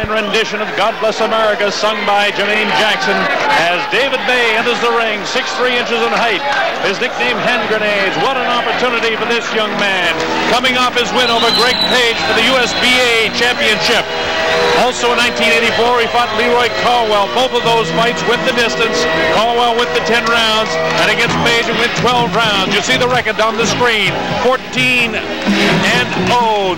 fine rendition of God Bless America sung by Jermaine Jackson as David Bay enters the ring, 6'3" in height. His nickname Hand Grenades. What an opportunity for this young man. Coming off his win over Greg Page for the USBA championship. Also in 1984, he fought Leroy Caldwell. Both of those fights went the distance. Caldwell went the 10 rounds, and against Page it went 12 rounds. You see the record on the screen. 14-0.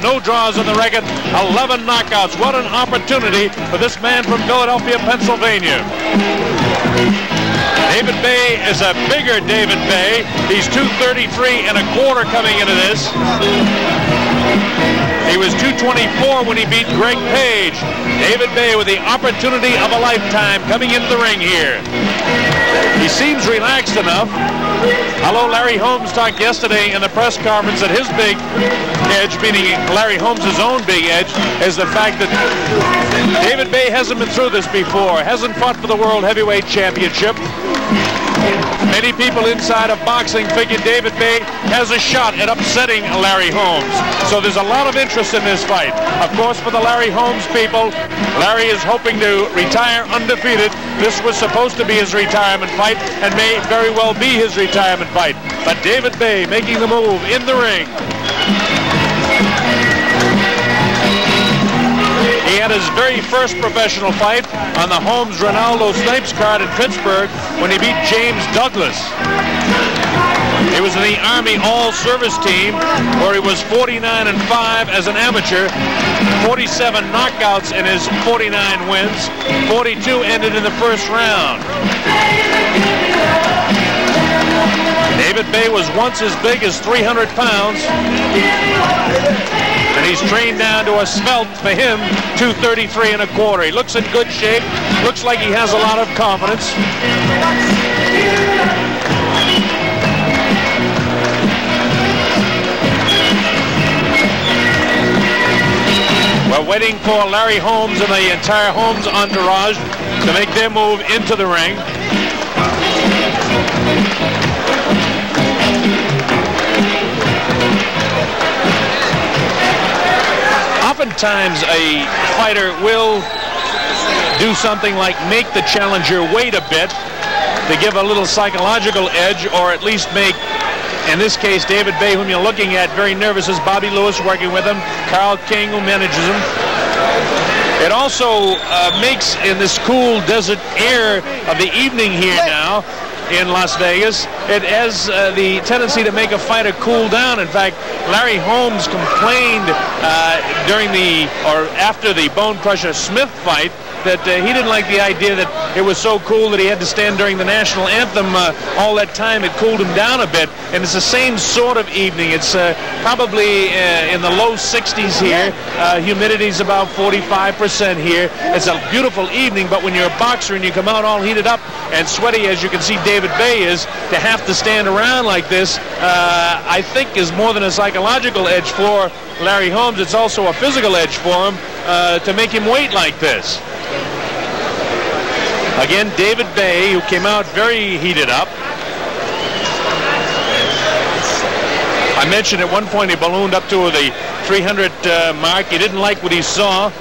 No draws on the record. 11 knockouts. What an opportunity for this man from Philadelphia, Pennsylvania. David Bay is a bigger David Bay. He's 233.25 coming into this. He was 224 when he beat Greg Page. David Bay with the opportunity of a lifetime coming into the ring here. He seems relaxed enough. Although Larry Holmes talked yesterday in the press conference that his big edge, meaning Larry Holmes' own big edge, is the fact that David Bay hasn't been through this before, hasn't fought for the World Heavyweight Championship. Many people inside of boxing figure David Bay has a shot at upsetting Larry Holmes. So there's a lot of interest in this fight. Of course, for the Larry Holmes people, Larry is hoping to retire undefeated. This was supposed to be his retirement fight and may very well be his retirement fight. But David Bay making the move in the ring. He had his very first professional fight on the Holmes-Ronaldo Snipes card in Pittsburgh when he beat James Douglas. He was in the Army All-Service team where he was 49-5 as an amateur, 47 knockouts in his 49 wins, 42 ended in the first round. David Bay was once as big as 300 pounds. And he's trained down to a svelte, for him, 233.25. He looks in good shape. Looks like he has a lot of confidence. We're waiting for Larry Holmes and the entire Holmes entourage to make their move into the ring. Oftentimes a fighter will do something like make the challenger wait a bit to give a little psychological edge, or at least make, in this case, David Bay, whom you're looking at, very nervous, as Bobby Lewis working with him, Carl King, who manages him. It also makes, in this cool desert air of the evening here now in Las Vegas, it has the tendency to make a fighter cool down. In fact, Larry Holmes complained during the, or after the Bone Crusher Smith fight, that he didn't like the idea that it was so cool that he had to stand during the national anthem all that time. It cooled him down a bit, and it's the same sort of evening. It's probably in the low 60s here. Humidity's about 45% here. It's a beautiful evening, but when you're a boxer and you come out all heated up and sweaty, as you can see David Bay is, to have to stand around like this, I think is more than a psychological edge for Larry Holmes. It's also a physical edge for him to make him wait like this. Again, David Bay, who came out very heated up. I mentioned at one point he ballooned up to the 300 mark. He didn't like what he saw,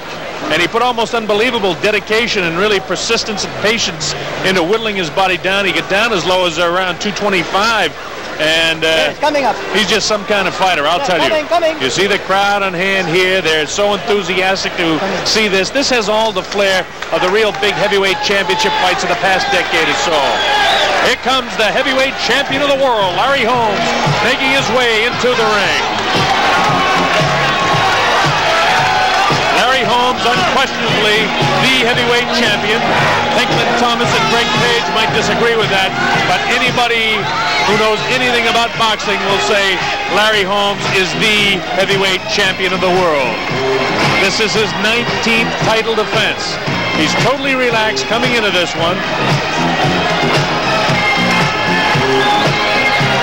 and he put almost unbelievable dedication and really persistence and patience into whittling his body down. He got down as low as around 225. And coming up. He's just some kind of fighter, I'll tell you. You see the crowd on hand here. They're so enthusiastic to see this. This has all the flair of the real big heavyweight championship fights of the past decade or so. Here comes the heavyweight champion of the world, Larry Holmes, making his way into the ring. Larry Holmes, unquestionably the heavyweight champion. Hickman Thomas and Greg Page might disagree with that, but anybody who knows anything about boxing will say Larry Holmes is the heavyweight champion of the world. This is his 19th title defense. He's totally relaxed coming into this one.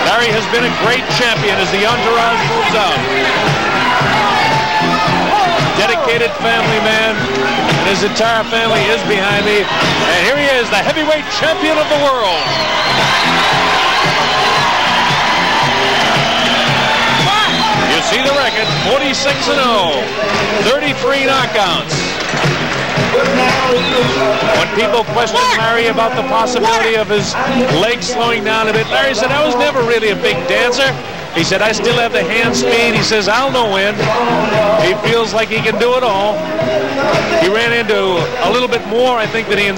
Larry has been a great champion as the entourage moves out. Dedicated family man, and his entire family is behind me. And here he is, the heavyweight champion of the world. You see the record, 46-0, 33 knockouts. When people questioned Larry about the possibility of his legs slowing down a bit, Larry said, I was never really a big dancer. He said, I still have the hand speed. He says, I'll no win. He feels like he can do it all. He ran into a little bit more, I think, than he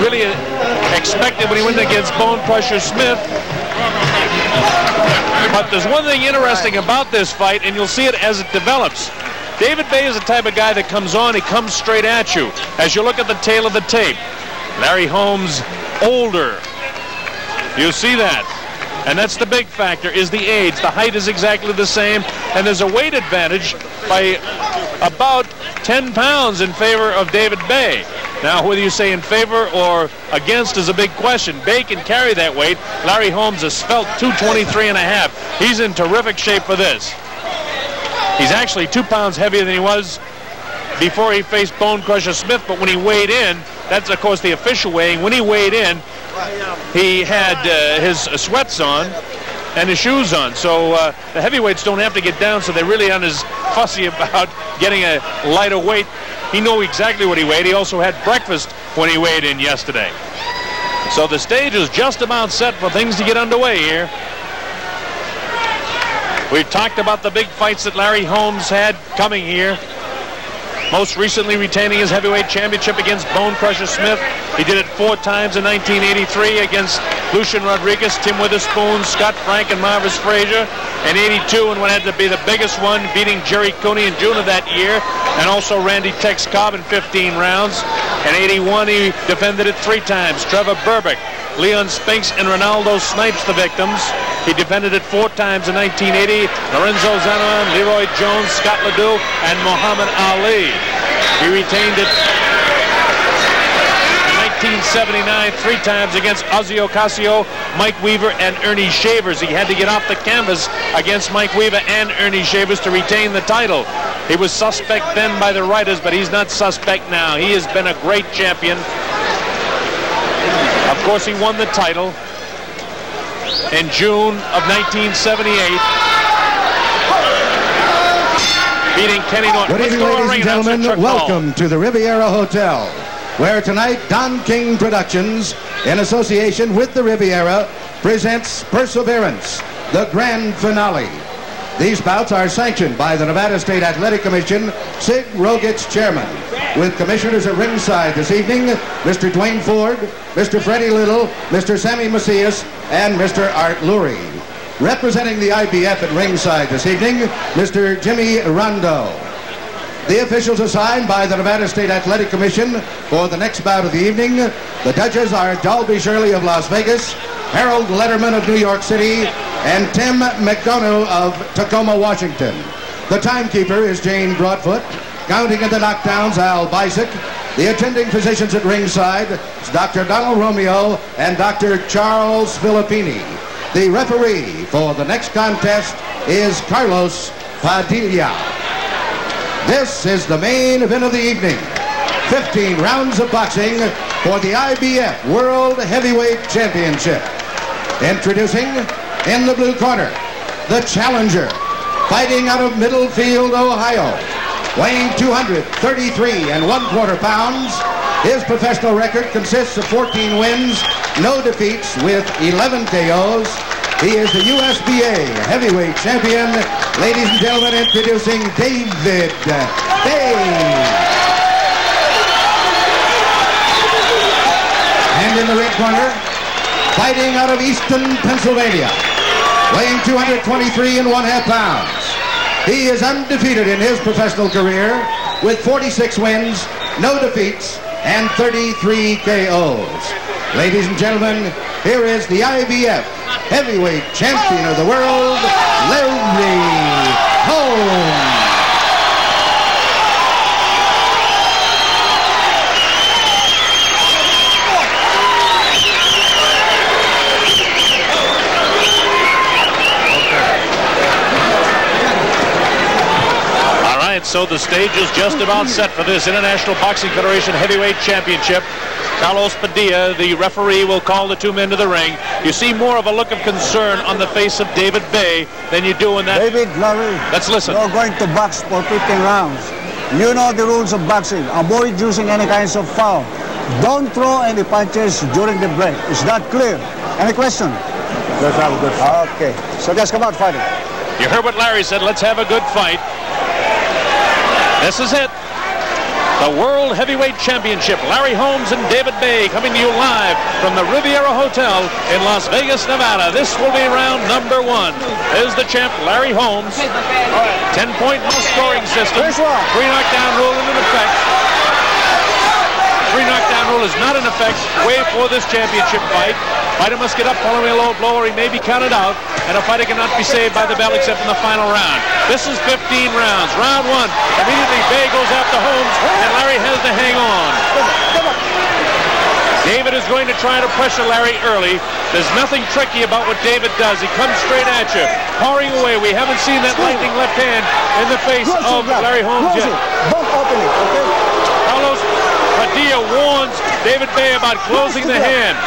really expected when he went against Bone Crusher Smith. But there's one thing interesting about this fight, and you'll see it as it develops. David Bay is the type of guy that comes on, he comes straight at you. As you look at the tail of the tape, Larry Holmes, older. You see that. And that's the big factor, is the age. The height is exactly the same, and there's a weight advantage by about 10 pounds in favor of David Bay. Now, whether you say in favor or against is a big question. Bay can carry that weight. Larry Holmes is svelte 223.5. He's in terrific shape for this. He's actually 2 pounds heavier than he was before he faced Bone Crusher Smith, but when he weighed in, that's, of course, the official weighing. When he weighed in, he had his sweats on and his shoes on. So the heavyweights don't have to get down, so they really aren't as fussy about getting a lighter weight. He knew exactly what he weighed. He also had breakfast when he weighed in yesterday. So the stage is just about set for things to get underway here. We've talked about the big fights that Larry Holmes had coming here. Most recently retaining his heavyweight championship against Bone Crusher Smith. He did it 4 times in 1983 against Lucian Rodriguez, Tim Witherspoon, Scott Frank, and Marvis Frazier. In 82, and what had to be the biggest one, beating Jerry Cooney in June of that year, and also Randy Tex Cobb in 15 rounds. In 81, he defended it 3 times. Trevor Berbick, Leon Spinks, and Ronaldo Snipes, the victims. He defended it 4 times in 1980. Lorenzo Zanon, Leroy Jones, Scott Ledoux, and Muhammad Ali. He retained it in 1979 3 times against Ozzie Ocasio, Mike Weaver, and Ernie Shavers. He had to get off the canvas against Mike Weaver and Ernie Shavers to retain the title. He was suspect then by the writers, but he's not suspect now. He has been a great champion. Of course, he won the title in June of 1978. Beating Kenny Norton. Good evening, ladies and gentlemen. Welcome to the Riviera Hotel, where tonight Don King Productions, in association with the Riviera, presents Perseverance, the grand finale. These bouts are sanctioned by the Nevada State Athletic Commission, Sig Rogich chairman, with commissioners at ringside this evening, Mr. Dwayne Ford, Mr. Freddie Little, Mr. Sammy Macias, and Mr. Art Lurie. Representing the IBF at ringside this evening, Mr. Jimmy Rondo. The officials assigned by the Nevada State Athletic Commission for the next bout of the evening, the judges are Dalby Shirley of Las Vegas, Harold Letterman of New York City, and Tim McDonough of Tacoma, Washington. The timekeeper is Jane Broadfoot. Counting in the knockdowns, Al Bisick. The attending physicians at ringside is Dr. Donald Romeo and Dr. Charles Filippini. The referee for the next contest is Carlos Padilla. This is the main event of the evening. 15 rounds of boxing for the IBF World Heavyweight Championship. Introducing, in the blue corner, the challenger, fighting out of Middlefield, Ohio, weighing 233 1/4 pounds. His professional record consists of 14 wins, no defeats, with 11 KOs. He is the USBA heavyweight champion. Ladies and gentlemen, introducing David Bay. And in the red corner, fighting out of Easton, Pennsylvania, weighing 223 1/2 pounds. He is undefeated in his professional career with 46 wins, no defeats, and 33 KOs. Ladies and gentlemen, here is the IBF heavyweight champion of the world, Larry Holmes. So the stage is just about set for this International Boxing Federation Heavyweight Championship. Carlos Padilla, the referee, will call the 2 men to the ring. You see more of a look of concern on the face of David Bay than you do in that. David, Larry, let's listen. You're going to box for 15 rounds. you know the rules of boxing. Avoid using any kinds of foul. Don't throw any punches during the break. Is that clear? Any question? Let's have a good fight. Okay. So guys, come out fighting. You heard what Larry said. Let's have a good fight. This is it. The World Heavyweight Championship. Larry Holmes and David Bay coming to you live from the Riviera Hotel in Las Vegas, Nevada. This will be round number 1. There's the champ, Larry Holmes. 10-point scoring system. 3 knockdown rule in effect. 3 knockdown rule is not in effect way for this championship fight. Fighter must get up following a low blow or he may be counted out, and a fighter cannot be saved by the bell except in the final round. This is 15 rounds. Round 1. Immediately Bay goes after Holmes, and Larry has to hang on. David is going to try to pressure Larry early. There's nothing tricky about what David does. He comes straight at you, powering away. We haven't seen that lightning left hand in the face of Larry Holmes yet. Don't open it, okay? Carlos Padilla warns David Bay about closing the hand.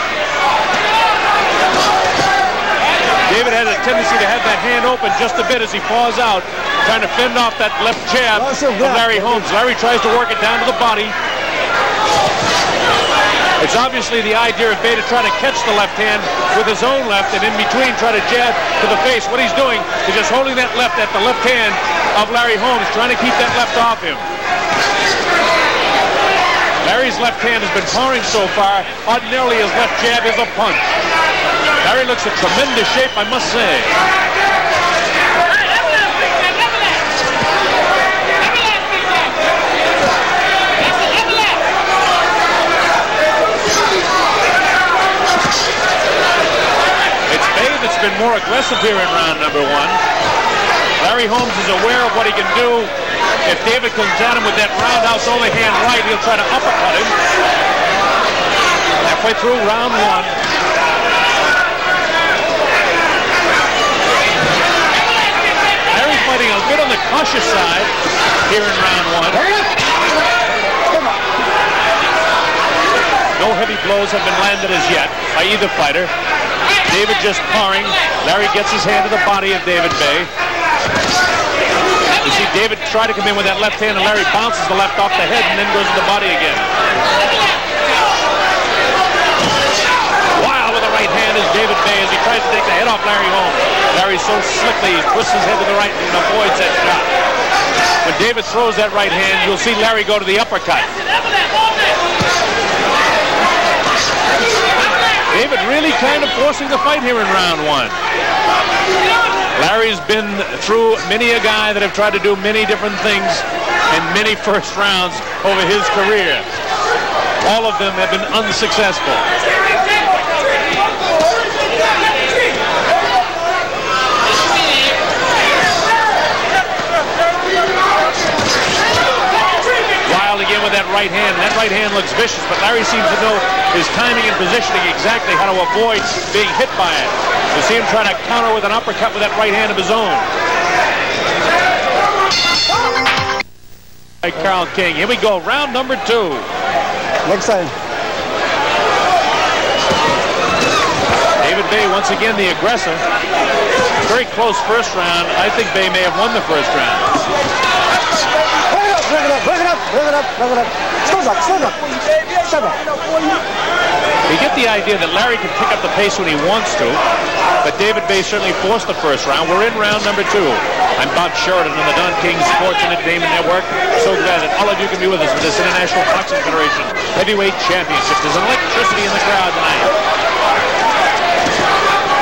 David had a tendency to have that hand open just a bit as he paws out, trying to fend off that left jab of Larry Holmes. Larry tries to work it down to the body. It's obviously the idea of Bay to try to catch the left hand with his own left, and in between try to jab to the face. What he's doing is just holding that left at the left hand of Larry Holmes, trying to keep that left off him. Larry's left hand has been powering so far. Ordinarily, his left jab is a punch. Larry looks in tremendous shape, I must say. It's Bay that's been more aggressive here in round number 1. Larry Holmes is aware of what he can do. If David comes at him with that roundhouse only hand right, he'll try to uppercut him. Halfway through round 1. Fighting a bit on the cautious side here in round 1. No heavy blows have been landed as yet by either fighter. David just parring. Larry gets his hand to the body of David Bay. You see David try to come in with that left hand, and Larry bounces the left off the head and then goes to the body again. Wild with the right hand is David Bay as he tries to take the head off Larry Holmes. Larry so slickly twists his head to the right and avoids that shot. When David throws that right hand, you'll see Larry go to the uppercut. David really kind of forcing the fight here in round 1. Larry's been through many a guy that have tried to do many different things in many first rounds over his career. All of them have been unsuccessful. Again with that right hand. That right hand looks vicious, but Larry seems to know his timing and positioning exactly how to avoid being hit by it. You see him trying to counter with an uppercut with that right hand of his own. Carl King. Here we go. Round number 2. Next time. David Bay once again the aggressor. Very close first round. I think Bay may have won the first round. Bring it up. Stand up. You get the idea that Larry can pick up the pace when he wants to, but David Bay certainly forced the first round. We're in round number 2. I'm Bob Sheridan on the Don King Sports Entertainment Network. So glad that all of you can be with us for this International Boxing Federation Heavyweight Championship. There's an electricity in the crowd tonight.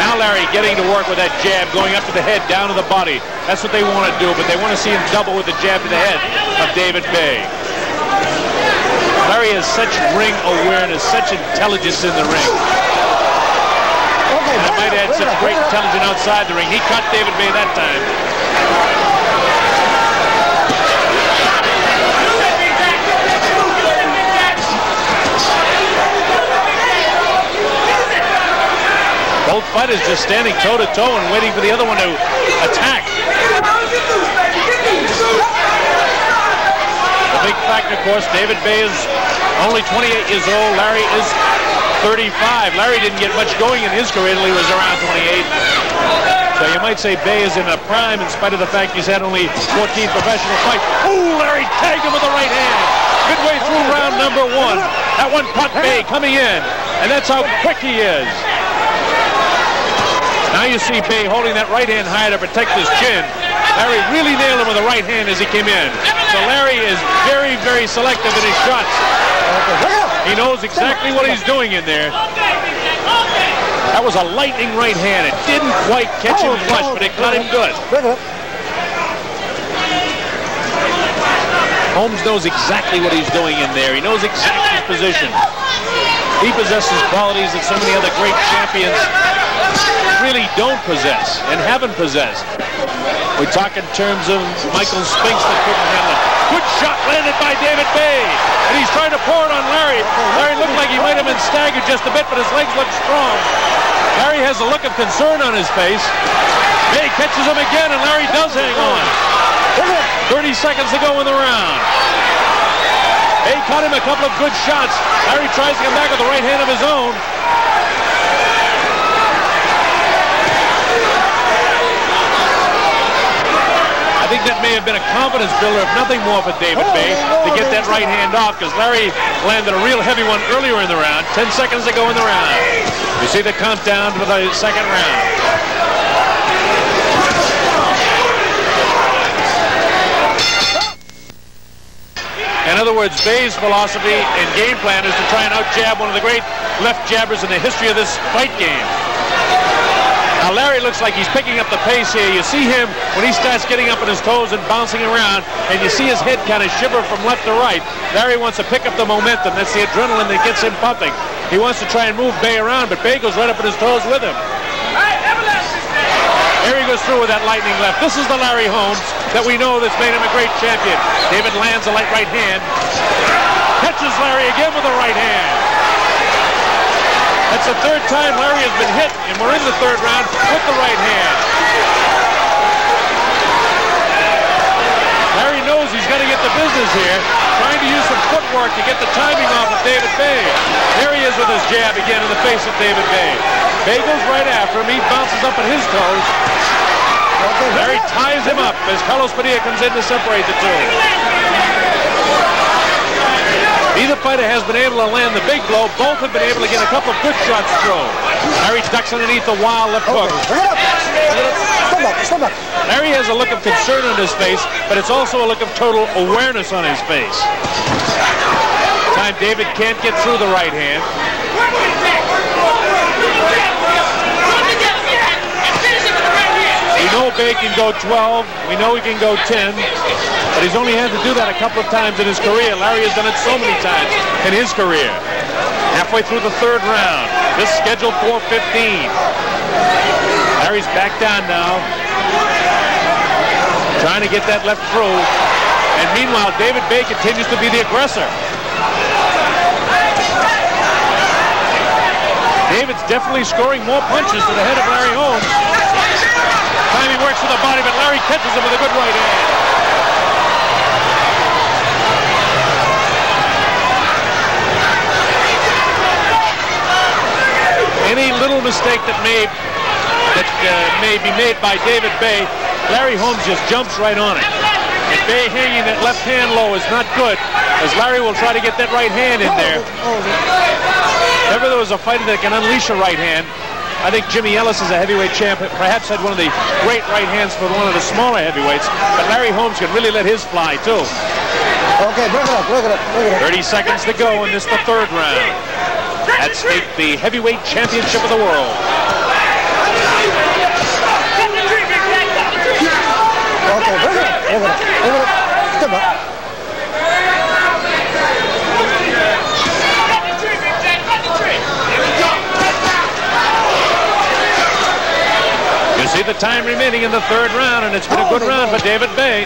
Now Larry getting to work with that jab, going up to the head, down to the body. That's what they want to do, but they want to see him double with the jab to the head of David Bay. Larry has such ring awareness, such intelligence in the ring. And I might add, such great intelligence outside the ring. He caught David Bay that time. Both fighters just standing toe-to-toe and waiting for the other one to attack. The big factor, of course, David Bay is only 28 years old. Larry is 35. Larry didn't get much going in his career until he was around 28. You might say Bay is in a prime in spite of the fact he's had only 14 professional fights. Ooh, Larry tagged him with the right hand. Midway through round number 1. That one caught Bay coming in, and that's how quick he is. Now you see Bay holding that right hand high to protect his chin. Larry really nailed him with the right hand as he came in. So Larry is very, very selective in his shots. He knows exactly what he's doing in there. That was a lightning right hand. It didn't quite catch him flush, but it got him good. Holmes knows exactly what he's doing in there. He knows exactly his position. He possesses qualities that so many other great champions really don't possess and haven't possessed. We talk in terms of Michael Spinks that couldn't handle it. Good shot landed by David Bay. And he's trying to pour it on Larry. Larry looked like he might have been staggered just a bit, but his legs look strong. Larry has a look of concern on his face. Bay catches him again, and Larry does hang on. 30 seconds to go in the round. Bay caught him a couple of good shots. Larry tries to come back with the right hand of his own. I think that may have been a confidence builder, if nothing more, for David Bay to get that right hand off, because Larry landed a real heavy one earlier in the round. 10 seconds to go in the round. You see the countdown for the second round. In other words, Bay's philosophy and game plan is to try and out-jab one of the great left jabbers in the history of this fight game. Now Larry looks like he's picking up the pace here. You see him when he starts getting up on his toes and bouncing around, and you see his head kind of shiver from left to right. Larry wants to pick up the momentum. That's the adrenaline that gets him pumping. He wants to try and move Bay around, but Bay goes right up on his toes with him. Here he goes through with that lightning left. This is the Larry Holmes that we know that's made him a great champion. David lands a light right hand. Catches Larry again with the right hand. That's the third time Larry has been hit, and we're in the third round with the right hand. Larry knows he's got to get the business here, trying to use some footwork to get the timing off of David Bay. There he is with his jab again in the face of David Bay. Bay goes right after him. He bounces up at his toes. Larry ties him up as Carlos Padilla comes in to separate the two. Neither fighter has been able to land the big blow. Both have been able to get a couple of good shots thrown. Larry ducks underneath the wild left hook. Larry has a look of concern on his face, but it's also a look of total awareness on his face. Time David can't get through the right hand. We know Bay can go 12. We know he can go 10. But he's only had to do that a couple of times in his career. Larry has done it so many times in his career. Halfway through the third round. This scheduled for 15. Larry's back down now. Trying to get that left through. And meanwhile, David Bay continues to be the aggressor. David's definitely scoring more punches to the head of Larry Holmes. Time he works with the body, but Larry catches him with a good right hand. Any little mistake that may be made by David Bay, Larry Holmes just jumps right on it. And Bay hanging that left hand low is not good, as Larry will try to get that right hand in there. If ever there was a fighter that can unleash a right hand, I think Jimmy Ellis is a heavyweight champ, perhaps had one of the great right hands for one of the smaller heavyweights, but Larry Holmes can really let his fly too. Okay, break it up, break it up, break it up. 30 seconds to go in this the third round. At stake, the heavyweight championship of the world. Okay, break it up, break it up, break it up. Come on. You see the time remaining in the third round, and it's been a good round for David Bay.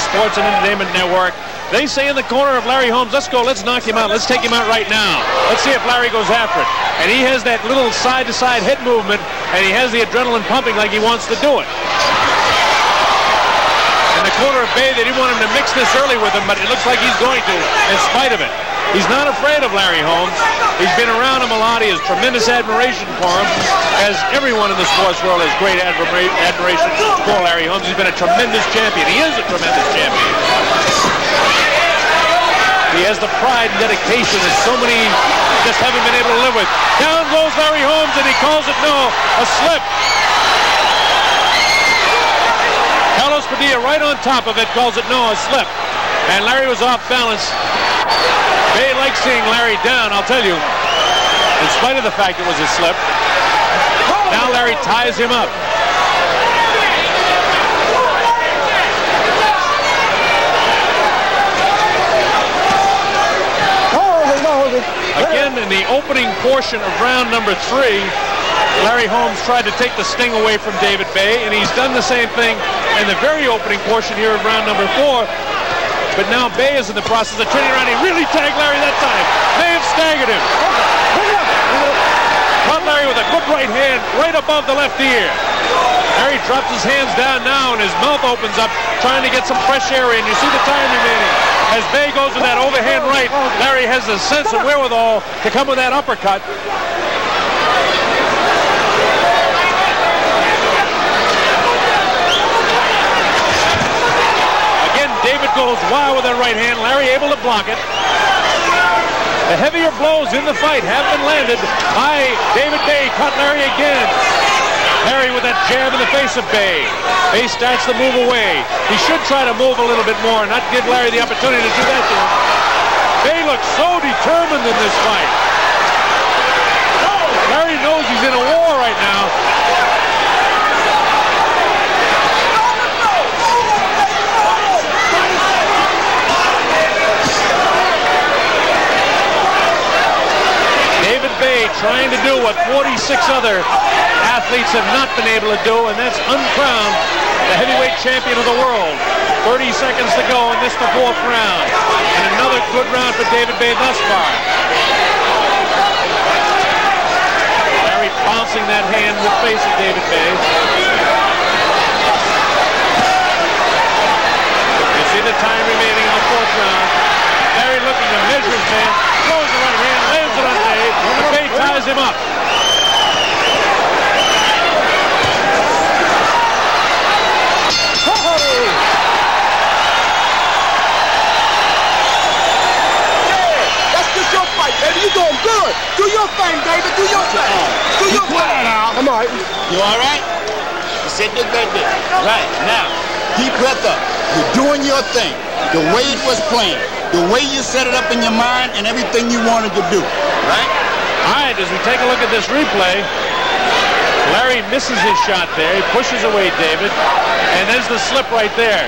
Sports and Entertainment Network. They say in the corner of Larry Holmes, let's go, let's knock him out, let's take him out right now. Let's see if Larry goes after it. And he has that little side-to-side head movement, and he has the adrenaline pumping like he wants to do it. In the corner of Bay, they didn't want him to mix this early with him, but it looks like he's going to, in spite of it. He's not afraid of Larry Holmes. He's been around him a lot. He has tremendous admiration for him, as everyone in the sports world has great admiration for Larry Holmes. He's been a tremendous champion. He is a tremendous champion. He has the pride and dedication that so many just haven't been able to live with. Down goes Larry Holmes, and he calls it no, a slip. Carlos Padilla right on top of it calls it no, a slip. And Larry was off balance. Bay likes seeing Larry down, I'll tell you, in spite of the fact it was a slip. Now Larry ties him up. Again, in the opening portion of round number 3, Larry Holmes tried to take the sting away from David Bay, and he's done the same thing in the very opening portion here of round number 4. But now Bay is in the process of turning around. He really tagged Larry that time. May have staggered him. Caught Larry with a good right hand right above the left ear. Larry drops his hands down now, and his mouth opens up, trying to get some fresh air in. You see the time remaining. As Bay goes with that overhand right, Larry has the sense and wherewithal to come with that uppercut. David goes wild with that right hand. Larry able to block it. The heavier blows in the fight have been landed by David Bay. Caught Larry again. Larry with that jab in the face of Bay. Bay starts to move away. He should try to move a little bit more, not give Larry the opportunity to do that to him. Bay looks so determined in this fight. Larry knows he's in a war right now. Bay trying to do what 46 other athletes have not been able to do, and that's uncrown the heavyweight champion of the world. 30 seconds to go in this, the 4th round. And another good round for David Bay thus far. Larry bouncing that hand in the face of David Bay. You see the time remaining in the 4th round. Larry looking to measure his man. Throws the right hand, lands it on Bay. Bay ties him up. That's just your fight, baby. You're doing good. Do your thing, David. Do your thing. Do your thing. I'm all right. You all right? You said this right there. Right. Now, deep breath up. You're doing your thing. The way it was planned. The way you set it up in your mind and everything you wanted to do, right? All right, as we take a look at this replay, Larry misses his shot there. He pushes away David, and there's the slip right there.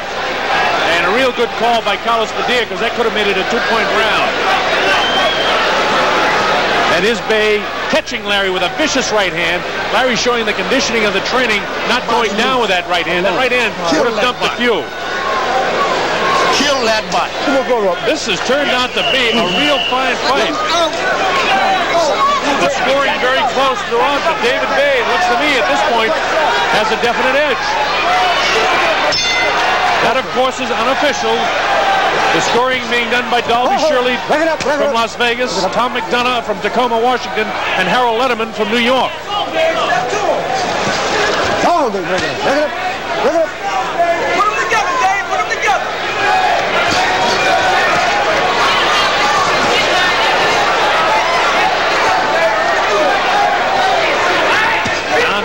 And a real good call by Carlos Padilla, because that could have made it a 2-point round. That is Bay catching Larry with a vicious right hand. Larry showing the conditioning of the training, not going down with that right hand. That right hand would have dumped a few. Kill that body. This has turned out to be a real fine fight. The scoring very close throughout, but David Bay, it looks to me at this point, has a definite edge. That, of course, is unofficial. The scoring being done by Dalby Shirley from Las Vegas, Tom McDonough from Tacoma, Washington, and Harold Letterman from New York.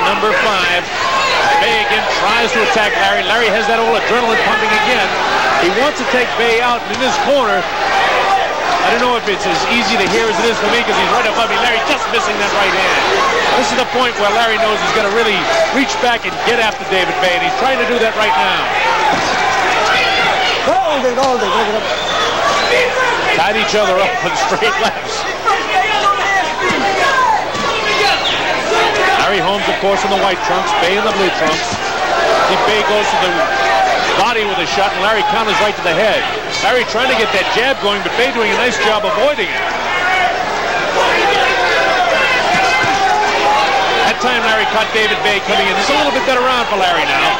Number 5, Bay again tries to attack Larry. Larry has that old adrenaline pumping again. He wants to take Bay out in his corner. I don't know if it's as easy to hear as it is for me because he's right above me. Larry just missing that right hand. This is the point where Larry knows he's going to really reach back and get after David Bay, and he's trying to do that right now. Tied each other up with straight lefts. Larry Holmes, of course, in the white trunks, Bay in the blue trunks. See, Bay goes to the body with a shot, and Larry counters right to the head. Larry trying to get that jab going, but Bay doing a nice job avoiding it. That time, Larry caught David Bay coming in. It's a little bit better round for Larry now.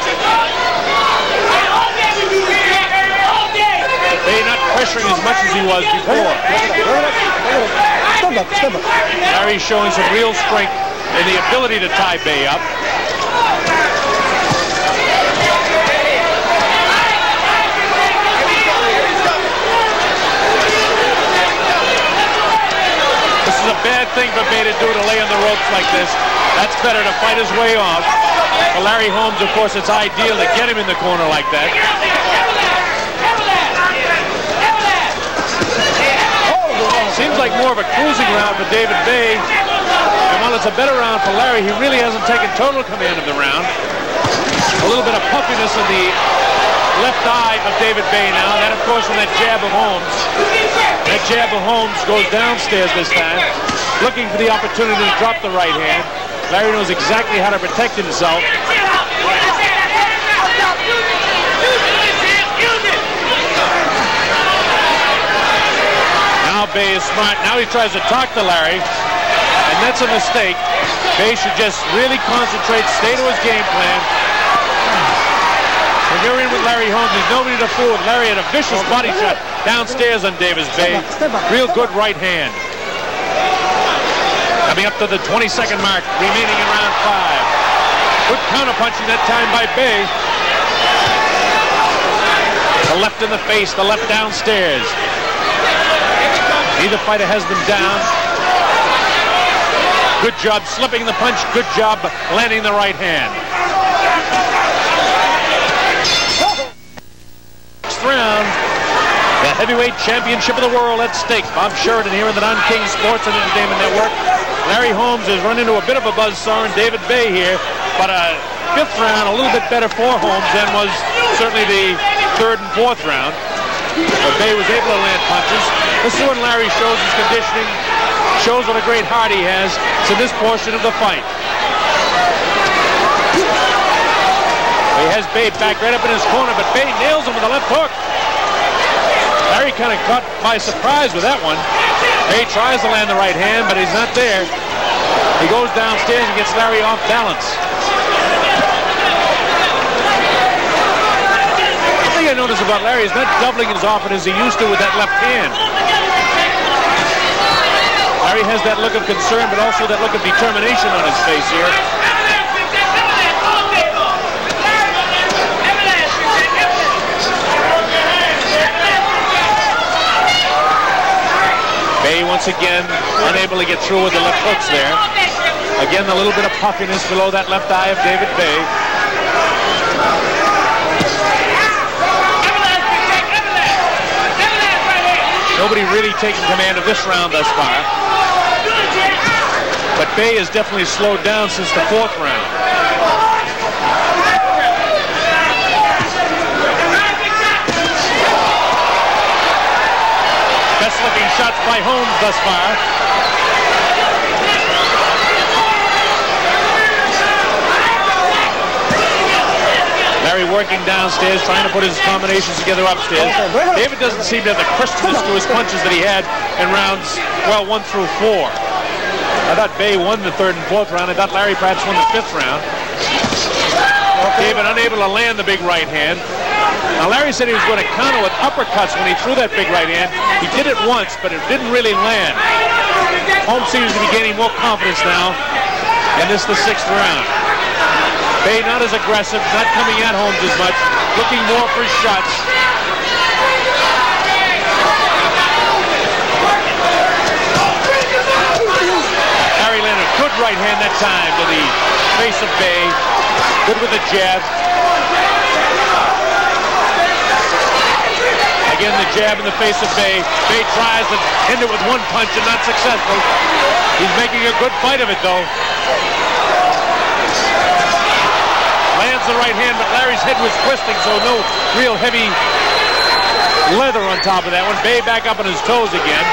Bay not pressuring as much as he was before. Step up. Larry showing some real strength and the ability to tie Bay up. This is a bad thing for Bay to do, to lay on the ropes like this. That's better to fight his way off. For Larry Holmes, of course, it's ideal to get him in the corner like that. Seems like more of a cruising round for David Bay. And while it's a better round for Larry, he really hasn't taken total command of the round. A little bit of puffiness in the left eye of David Bay now. That, of course, from that jab of Holmes. That jab of Holmes goes downstairs this time, looking for the opportunity to drop the right hand. Larry knows exactly how to protect himself. Now Bay is smart. Now he tries to talk to Larry, and that's a mistake. Bay should just really concentrate, stay to his game plan. When you're in with Larry Holmes, there's nobody to fool with. Larry had a vicious body shot downstairs on Davis Bay. Real good right hand. Coming up to the 22nd mark, remaining in round 5. Good counterpunching that time by Bay. The left in the face, the left downstairs. Neither fighter has them down. Good job slipping the punch. Good job landing the right hand. Next round, the heavyweight championship of the world at stake. Bob Sheridan here in the Don King Sports and Entertainment Network. Larry Holmes has run into a bit of a buzzsaw, and David Bay here. But a 5th round, a little bit better for Holmes than was certainly the 3rd and 4th round. But Bay was able to land punches. This is when Larry shows his conditioning, shows what a great heart he has. It's in this portion of the fight. He has Bay back right up in his corner, but Bay nails him with a left hook. Larry kind of caught by surprise with that one. Bay tries to land the right hand, but he's not there. He goes downstairs and gets Larry off balance. I notice about Larry is not doubling as often as he used to with that left hand. Larry has that look of concern, but also that look of determination on his face here. Bay once again unable to get through with the left hooks there. Again, a little bit of puffiness below that left eye of David Bay. Nobody really taking command of this round thus far. But Bay has definitely slowed down since the 4th round. Best looking shots by Holmes thus far. Larry working downstairs, trying to put his combinations together upstairs. David doesn't seem to have the crispness to his punches that he had in rounds, well, 1 through 4. I thought Bay won the 3rd and 4th round. I thought Larry perhaps won the 5th round. David unable to land the big right hand. Now, Larry said he was going to counter with uppercuts when he threw that big right hand. He did it once, but it didn't really land. Holmes seems to be gaining more confidence now, and this is the 6th round. Bay not as aggressive, not coming at Holmes as much, looking more for his shots. Larry landed a good right hand that time to the face of Bay. Good with the jab. Again, the jab in the face of Bay. Bay tries to end it with one punch and not successful. He's making a good fight of it, though. Lands the right hand, but Larry's head was twisting, so no real heavy leather on top of that one. Bay back up on his toes again.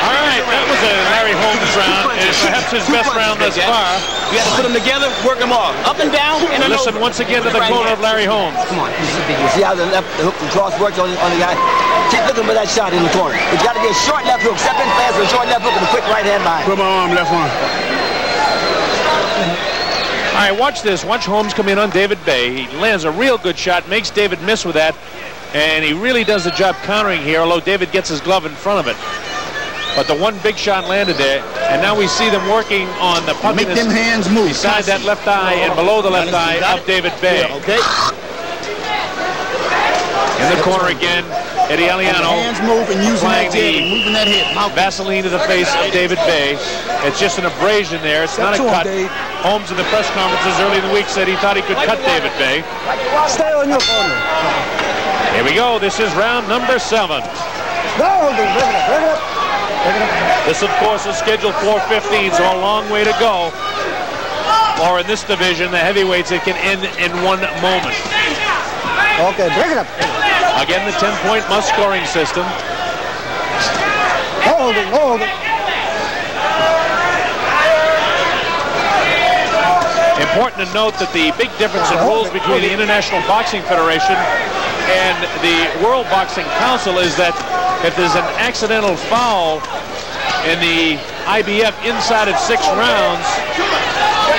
All right, that was a Larry Holmes round, and perhaps his best round thus far. You got to put them together, work them all. Up and down, and listen once again to the corner of Larry Holmes. Come on. You see how the left hook and cross works on the guy? Keep looking for that shot in the corner. It's got to be a short left hook. Step in fast with a short left hook and a quick right hand behind. Put my arm, left arm. All right, watch this. Watch Holmes come in on David Bay. He lands a real good shot, makes David miss with that, and he really does a job countering here, although David gets his glove in front of it. But the one big shot landed there, and now we see them working on the puffiness. Make them hands move. Beside that left eye and below the left eye of David Bay. Yeah, okay. In the corner again, Eddie Aliano hands move and using that the moving that head. Vaseline to the face of David Bay. It's just an abrasion there. It's not a cut. Holmes in the press conferences early in the week said he thought he could cut David Bay. Stay on your corner. Here we go. This is round number 7. This, of course, is scheduled 4:15, so a long way to go. Or in this division, the heavyweights, it can end in 1 moment. Okay, break it up. Again, the 10-point must-scoring system. Hold it, hold it. Important to note that the big difference in rules between the International Boxing Federation and the World Boxing Council is that if there's an accidental foul in the IBF inside of 6 rounds,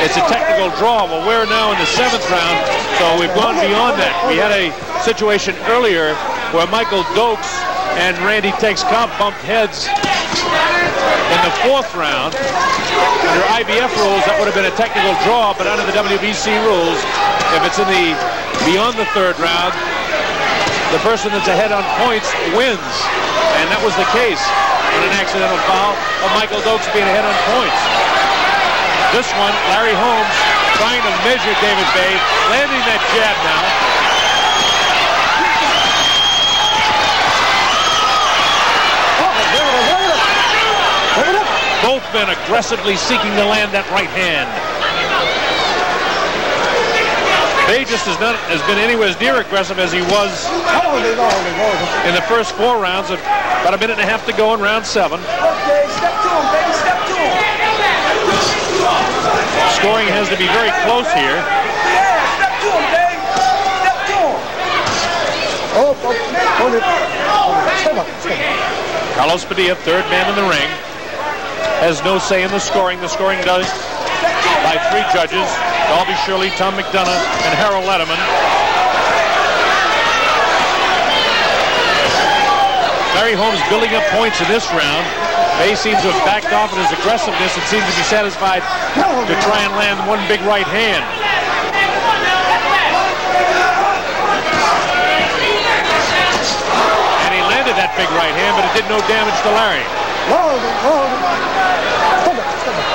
it's a technical draw. Well, we're now in the 7th round, so we've gone beyond that. We had a situation earlier where Michael Dokes and Randy Tex Comp bumped heads in the 4th round. Under IBF rules, that would have been a technical draw, but under the WBC rules, if it's in the beyond the 3rd round, the person that's ahead on points wins. And that was the case on an accidental foul of Michael Dokes being ahead on points. This one, Larry Holmes trying to measure David Bay, landing that jab now. Both men aggressively seeking to land that right hand. Bay just has been anywhere near aggressive as he was in the first 4 rounds. About a minute and a half to go in round 7. Okay, step to him, baby, step to him. Scoring has to be very close here. Yeah, step to him, baby. Step to him. Hold it. Step up, step up. Carlos Padilla, 3rd man in the ring, has no say in the scoring. The scoring done by 3 judges, Dalby Shirley, Tom McDonough, and Harold Letterman. Larry Holmes building up points in this round. Bay seems to have backed off in his aggressiveness and seems to be satisfied to try and land one big right hand. And he landed that big right hand, but it did no damage to Larry. Hold it, hold it. Step up, step up.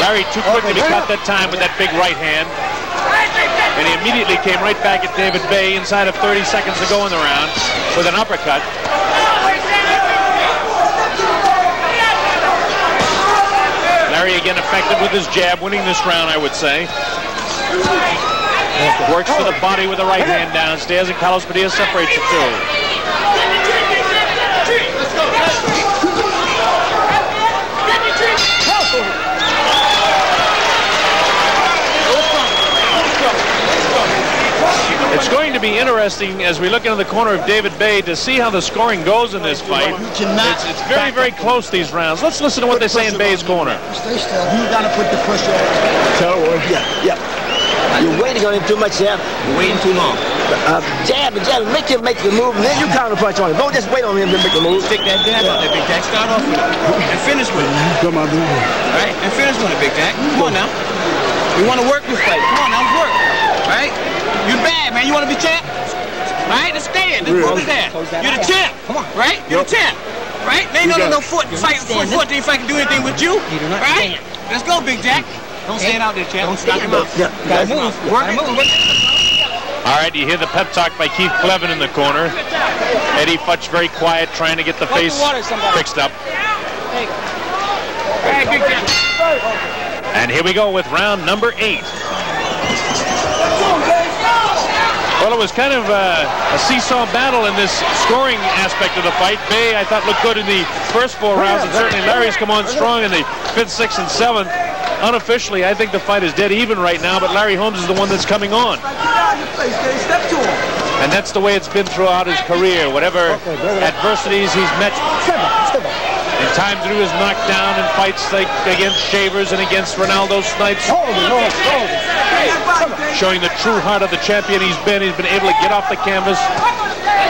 Larry too quick to be caught that time with that big right hand. And he immediately came right back at David Bay inside of 30 seconds to go in the round with an uppercut. Larry again effective with his jab, winning this round, I would say. Works for the body with the right hand downstairs, and Carlos Padilla separates the 2. It's going to be interesting as we look into the corner of David Bay to see how the scoring goes in this fight. It's very, very close, these rounds. Let's listen to what they say in Bay's corner. Stay still. You got to put the pressure on. Yeah. You're waiting on him too much, Jab. You're waiting too long. Jab, make him make the move, and then you counter punch on him. Don't just wait on him to make the move. Stick that jab out there, Big Jack. Start off with it. And finish with it. Come on, dude. All right? And finish with it, Big Jack. Come on now. You want to work this fight. Come on now, let's work. All right? You bad, man. You want to be champ? All right? Let's stand. Let's work that. You're the champ. Come on. Right? You're the champ. Right? They ain't no foot fight for foot if I can do anything with you. Right? Let's go, Big Jack. Don't stand out there, champ. Don't stand him out. Yeah. Gotta move. Work it. All right, you hear the pep talk by Keith Clevin in the corner. Eddie Futch very quiet, trying to get the face fixed up. Hey, Big Jack. And here we go with round number 8. Well, it was kind of a seesaw battle in this scoring aspect of the fight. Bay, I thought, looked good in the first 4 rounds, and certainly Larry's come on strong in the 5th, 6th, and 7th. Unofficially, I think the fight is dead even right now, but Larry Holmes is the one that's coming on. And that's the way it's been throughout his career. Whatever adversities he's met, in times that he was knocked down in fights like against Shavers and against Ronaldo Snipes, showing the true heart of the champion he's been able to get off the canvas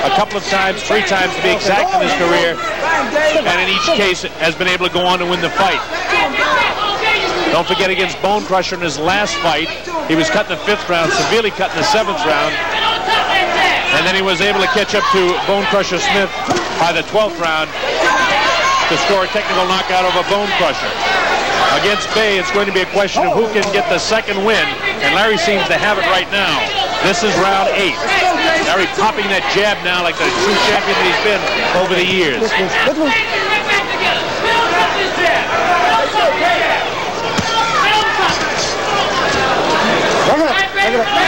a couple of times, 3 times to be exact in his career, and in each case has been able to go on to win the fight. Don't forget, against Bone Crusher in his last fight, he was cut in the 5th round, severely cut in the 7th round, and then he was able to catch up to Bone Crusher Smith by the 12th round to score a technical knockout over Bone Crusher. Against Bay, it's going to be a question of who can get the 2nd win, and Larry seems to have it right now. This is round 8. Larry popping that jab now like the true champion that he's been over the years.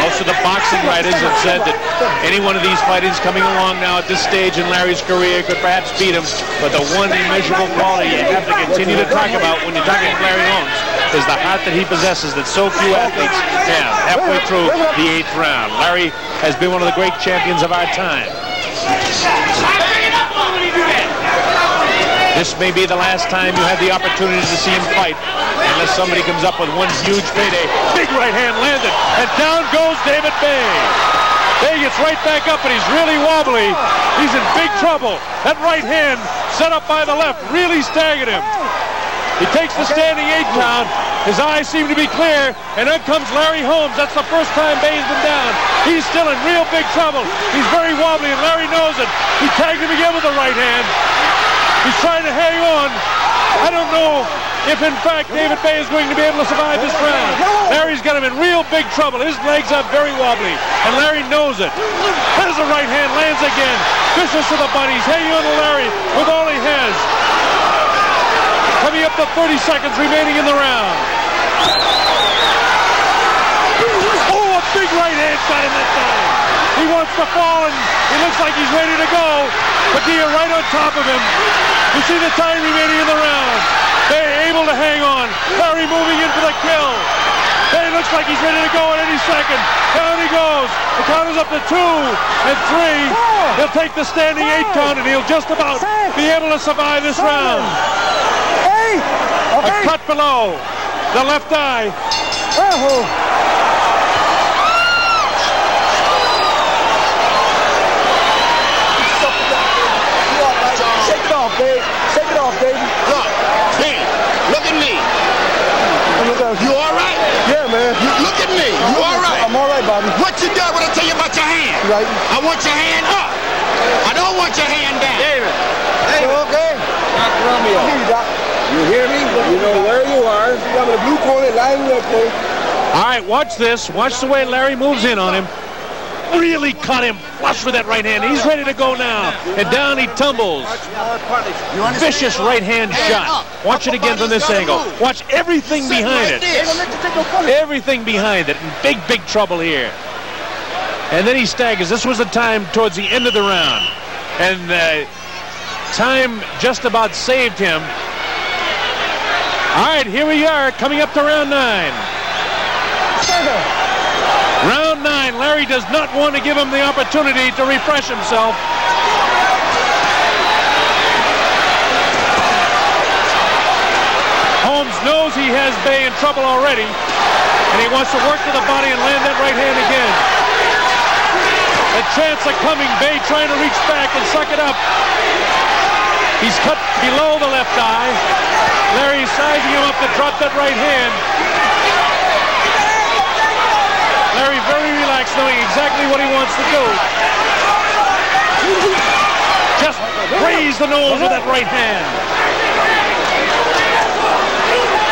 Most of the boxing writers have said that any one of these fighters coming along now at this stage in Larry's career could perhaps beat him, but the one immeasurable quality you have to continue to talk about when you're talking to Larry Holmes is the heart that he possesses that so few athletes have halfway through the 8th round. Larry has been one of the great champions of our time. This may be the last time you have the opportunity to see him fight, unless somebody comes up with one huge payday. Big right hand landed, and down goes David Bay. Bay gets right back up, and he's really wobbly. He's in big trouble. That right hand set up by the left really staggered him. He takes the standing 8 count. His eyes seem to be clear, and up comes Larry Holmes. That's the first time Bay's been down. He's still in real big trouble. He's very wobbly, and Larry knows it. He tagged him again with the right hand. He's trying to hang on. I don't know if, in fact, David Bay is going to be able to survive this round. Larry's got him in real big trouble. His legs are very wobbly, and Larry knows it. There's the right hand, lands again. Vicious to the body. He's hanging on to Larry with all he has. Coming up to 30 seconds remaining in the round. Oh, a big right hand got him that time. He wants to fall, and he looks like he's ready to go. Padilla right on top of him. You see the time remaining in the round. Bay able to hang on. Larry moving in for the kill. Bay looks like he's ready to go at any second. Down he goes. The count is up to 2 and 3. He'll take the standing 8 count, and he'll just about be able to survive this round. A cut below the left eye. Shake it off, baby. Look, hey, look at me. You all right? Yeah, man. Look at me. You all right? I'm all right, Bobby. What you done when I tell you about your hand? Right. I want your hand up. I don't want your hand down. David. Okay. Doc Romeo. I hear you, Doc. You hear me? You know where you are. You got the blue corner, line red corner. All right, watch this. Watch the way Larry moves in on him. Really caught him flush with that right hand. He's ready to go now. And down he tumbles. Vicious right hand shot. Watch it again from this angle. Watch everything behind it. Everything behind it. In big, big trouble here. And then he staggers. This was the time towards the end of the round. And time just about saved him. All right, here we are coming up to round 9. Round 9, Larry does not want to give him the opportunity to refresh himself. Holmes knows he has Bay in trouble already, and he wants to work to the body and land that right hand again. The chance of coming, Bay trying to reach back and suck it up. He's cut below the left eye. Larry's sizing him up to drop that right hand. Larry very relaxed, knowing exactly what he wants to do. Just raise the nose with that right hand.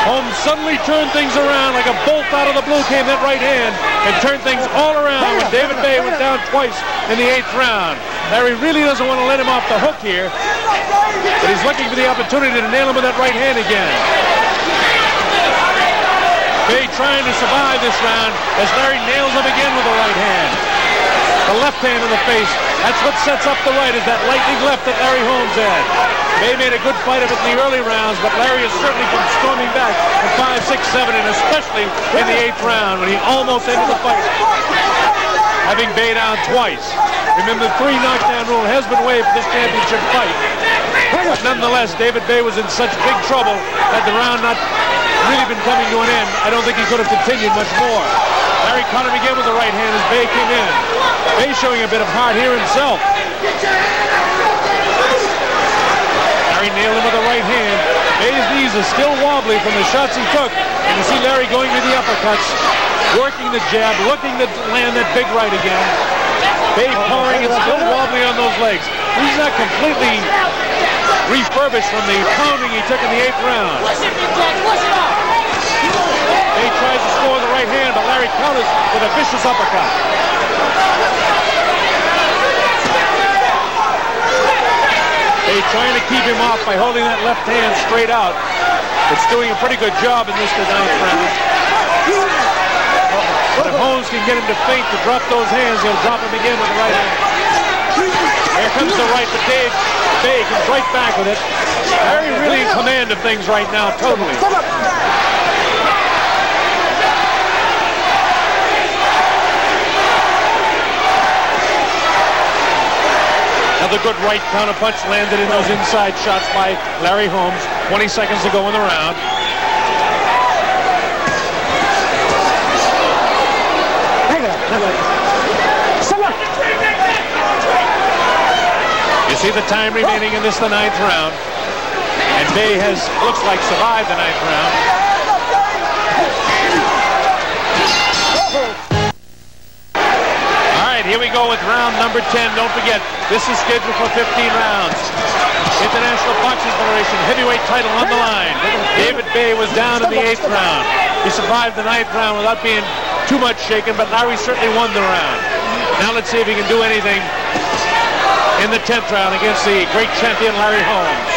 Holmes suddenly turned things around like a bolt out of the blue came that right hand and turned things all around when David Bay went down twice in the 8th round. Larry really doesn't want to let him off the hook here, but he's looking for the opportunity to nail him with that right hand again. Bay trying to survive this round as Larry nails him again with the right hand. The left hand in the face. That's what sets up the right, is that lightning left that Larry Holmes had. They made a good fight of it in the early rounds, but Larry has certainly been storming back in 5, 6, 7, and especially in the 8th round when he almost ended the fight, having Bay down twice. Remember, the 3 knockdown rule has been waived for this championship fight. But nonetheless, David Bay was in such big trouble that the round not really been coming to an end. I don't think he could have continued much more. Larry caught him again with the right hand as Bay came in. Bay showing a bit of heart here himself. Larry nailed him with the right hand. Bay's knees are still wobbly from the shots he took. And you see Larry going with the uppercuts, working the jab, looking to land that big right again. Bay pouring, it's still wobbly on those legs. He's not completely refurbished from the pounding he took in the 8th round. Bay tries to score the right hand, but Larry counters with a vicious uppercut. Bay trying to keep him off by holding that left hand straight out. It's doing a pretty good job in this 9th round. But if Holmes can get him to feint to drop those hands, he'll drop him again with the right hand. Here comes the right, but Bay comes right back with it. Larry really in command of things right now, totally. Another good right counterpunch landed in those inside shots by Larry Holmes. 20 seconds to go in the round. You see the time remaining in this, the 9th round. And Bay looks like survived the 9th round. All right, here we go with round number 10. Don't forget, this is scheduled for 15 rounds. International Boxing Federation heavyweight title on the line. David Bay was down in the 8th round. He survived the 9th round without being too much shaken, but Larry certainly won the round. Now let's see if he can do anything in the 10th round against the great champion Larry Holmes.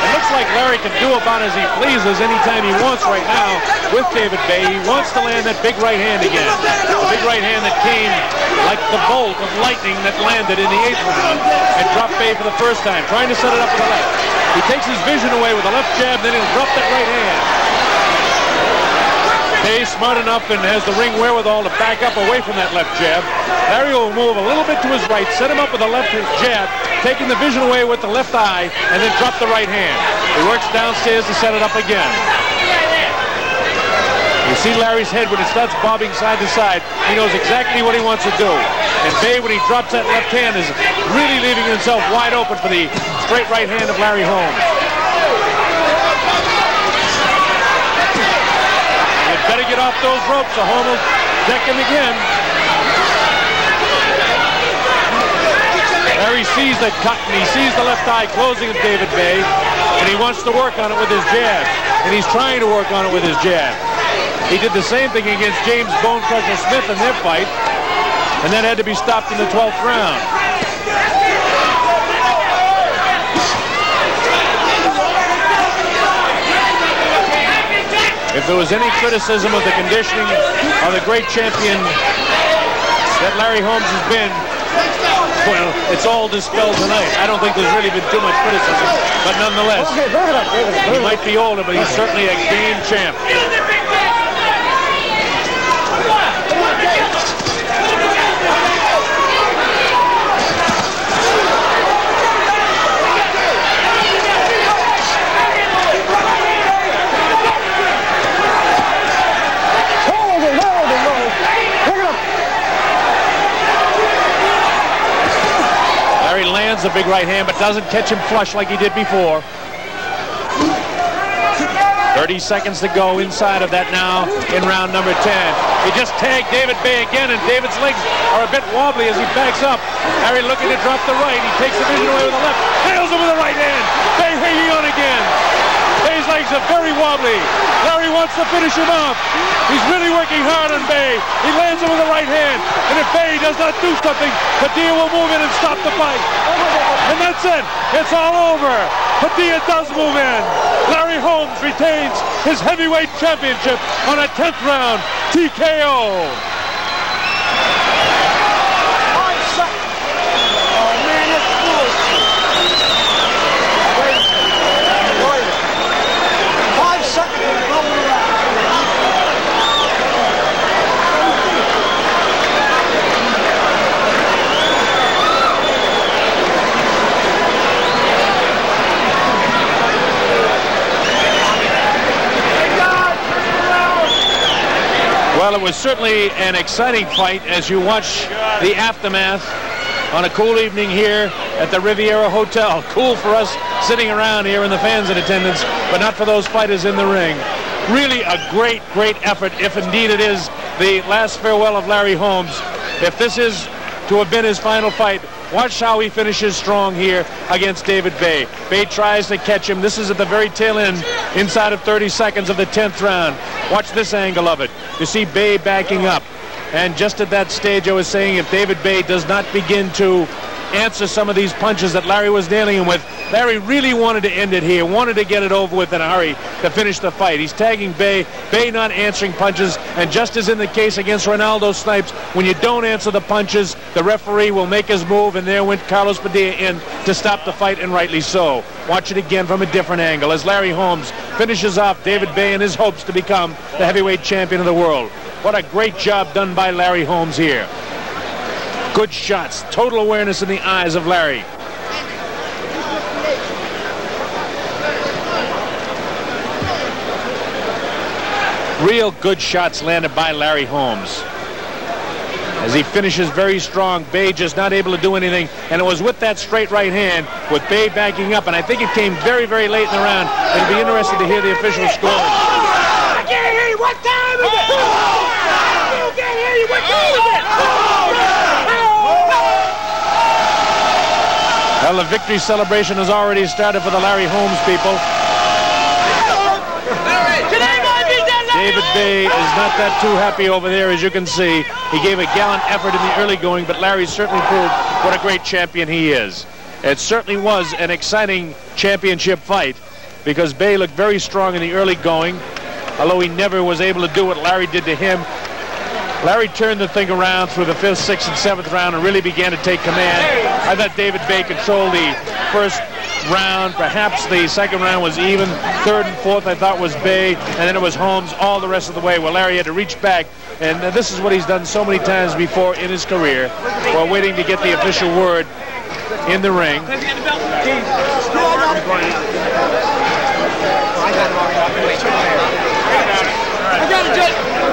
It looks like Larry can do about as he pleases anytime he wants right now with David Bay. He wants to land that big right hand again. The big right hand that came like the bolt of lightning that landed in the 8th round and dropped Bay for the first time, trying to set it up with the left. He takes his vision away with the left jab, then he'll drop that right hand. Bay's smart enough and has the ring wherewithal to back up away from that left jab. Larry will move a little bit to his right, set him up with the left jab, taking the vision away with the left eye, and then drop the right hand. He works downstairs to set it up again. You see Larry's head when it starts bobbing side to side. He knows exactly what he wants to do. And Bay, when he drops that left hand, is really leaving himself wide open for the straight right hand of Larry Holmes. Better get off those ropes, so Holmes will deck him again. Larry sees that cut, and he sees the left eye closing of David Bay, and he wants to work on it with his jab, and he's trying to work on it with his jab. He did the same thing against James Bone Crusher Smith in their fight, and that had to be stopped in the 12th round. If there was any criticism of the conditioning of the great champion that Larry Holmes has been, well, it's all dispelled tonight. I don't think there's really been too much criticism, but nonetheless, he might be older, but he's certainly a game champ. A big right hand, but doesn't catch him flush like he did before. 30 seconds to go inside of that now in round number 10. He just tagged David Bay again, and David's legs are a bit wobbly as he backs up. Harry looking to drop the right. He takes the vision away with the left. Nails him with the right hand. Bay hanging on again. Bay's legs are very wobbly. Larry wants to finish him off. He's really working hard on Bay. He lands him with the right hand. And if Bay does not do something, Padilla will move in and stop the fight. And that's it. It's all over. Padilla does move in. Larry Holmes retains his heavyweight championship on a 10th round TKO. Well, it was certainly an exciting fight as you watch the aftermath on a cool evening here at the Riviera Hotel. Cool for us sitting around here and the fans in attendance, but not for those fighters in the ring. Really a great, great effort, if indeed it is the last farewell of Larry Holmes. If this is to have been his final fight, watch how he finishes strong here against David Bay. Bay tries to catch him. This is at the very tail end, inside of 30 seconds of the 10th round. Watch this angle of it. You see Bay backing up. And just at that stage, I was saying, if David Bay does not begin to answer some of these punches that Larry was nailing him with, Larry really wanted to end it here, wanted to get it over with in a hurry to finish the fight. He's tagging Bay, Bay not answering punches, and just as in the case against Ronaldo Snipes, when you don't answer the punches, the referee will make his move, and there went Carlos Padilla in to stop the fight, and rightly so. Watch it again from a different angle as Larry Holmes finishes off David Bay in his hopes to become the heavyweight champion of the world. What a great job done by Larry Holmes here. Good shots, total awareness in the eyes of Larry. Real good shots landed by Larry Holmes. As he finishes very strong, Bay just not able to do anything. And it was with that straight right hand, with Bay backing up. And I think it came very, very late in the round. It'll be interesting to hear the official score. I can't hear you. What time is it? I can't hear you. What time is it? Well, the victory celebration has already started for the Larry Holmes people. David Bay is not that too happy over there, as you can see. He gave a gallant effort in the early going, but Larry certainly proved what a great champion he is. It certainly was an exciting championship fight because Bay looked very strong in the early going, although he never was able to do what Larry did to him. Larry turned the thing around through the 5th, 6th, and 7th round and really began to take command. I thought David Bay controlled the first round. Perhaps the second round was even. 3rd and 4th I thought was Bay, and then it was Holmes all the rest of the way, where Larry had to reach back. And this is what he's done so many times before in his career, while waiting to get the official word in the ring.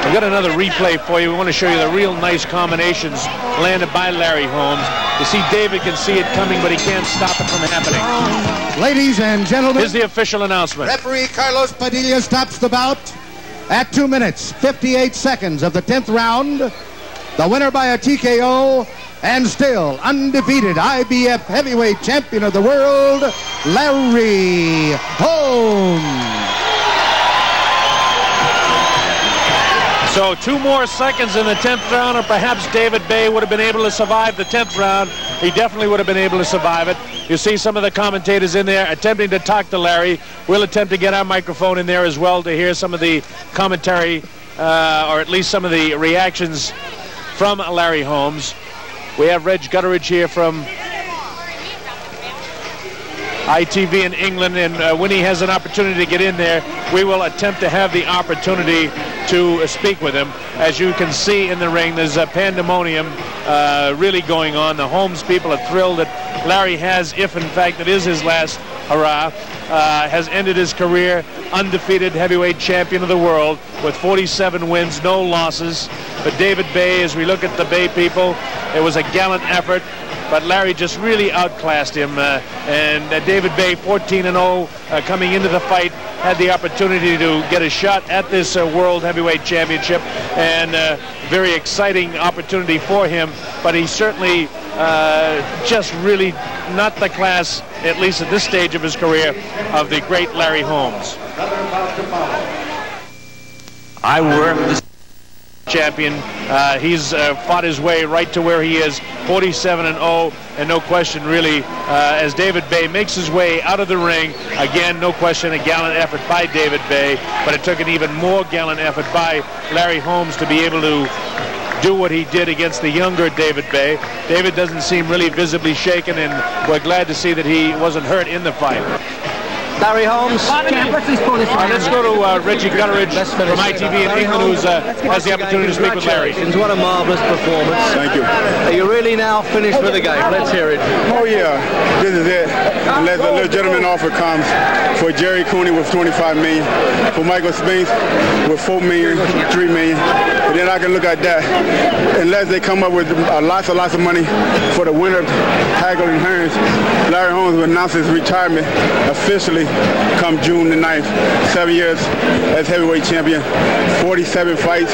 We've got another replay for you. We want to show you the real nice combinations landed by Larry Holmes. You see David can see it coming, but he can't stop it from happening. Ladies and gentlemen, here's the official announcement. Referee Carlos Padilla stops the bout at 2 minutes, 58 seconds of the 10th round. The winner by a TKO and still undefeated IBF heavyweight champion of the world, Larry Holmes. So 2 more seconds in the 10th round, or perhaps David Bay would have been able to survive the 10th round. He definitely would have been able to survive it. You see some of the commentators in there attempting to talk to Larry. We'll attempt to get our microphone in there as well to hear some of the commentary, or at least some of the reactions from Larry Holmes. We have Reg Gutteridge here from ITV in England, and when he has an opportunity to get in there, we will attempt to have the opportunity to speak with him. As you can see in the ring, there's a pandemonium really going on. The Holmes people are thrilled that Larry has, if in fact it is his last hurrah, has ended his career undefeated heavyweight champion of the world with 47 wins, no losses. But David Bay, as we look at the Bay people, it was a gallant effort. But Larry just really outclassed him, and David Bay, 14-0, coming into the fight, had the opportunity to get a shot at this World Heavyweight Championship, and very exciting opportunity for him. But he certainly just really not the class, at least at this stage of his career, of the great Larry Holmes. I work this champion. He's fought his way right to where he is, 47-0, and no question, really, as David Bay makes his way out of the ring. Again, no question, a gallant effort by David Bay, but it took an even more gallant effort by Larry Holmes to be able to do what he did against the younger David Bay. David doesn't seem really visibly shaken, and we're glad to see that he wasn't hurt in the fight. Larry Holmes. Let's go to Reggie Gutteridge from ITV in England, who has the opportunity to speak with Larry. What a marvelous performance. Thank you. Are you really now finished with the game? Let's hear it. Oh, yeah. This is it. Unless a legitimate offer comes for Jerry Cooney with $25 million, for Michael Spinks with $4 million, $3 million, and then I can look at that. Unless they come up with lots of money for the winner, Hagel and Hearns, Larry Holmes will announce his retirement officially come June the 9th. 7 years as heavyweight champion, 47 fights,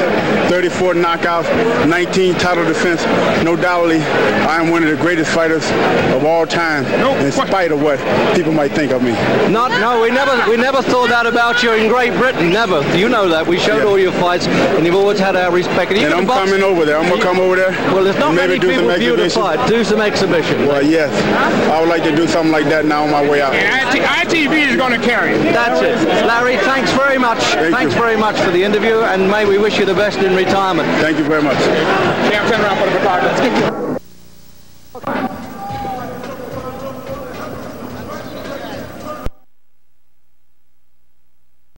34 knockouts, 19 title defense. No doubtly, I am one of the greatest fighters of all time, in spite of what people might think of me. No, we never thought that about you in Great Britain, never. You know that. We showed all your fights, and you've always had our respect. And I'm coming over there. I'm going to come over there. Well, there's not many people for you to fight. Do some exhibition. Well, yes. I would like to do something like that now on my way out. ITV is going to carry it. That's it. Larry, thanks very much. Thanks very much for the interview, and may we wish you the best in retirement. Thank you very much. Yeah, turn around for the photographer.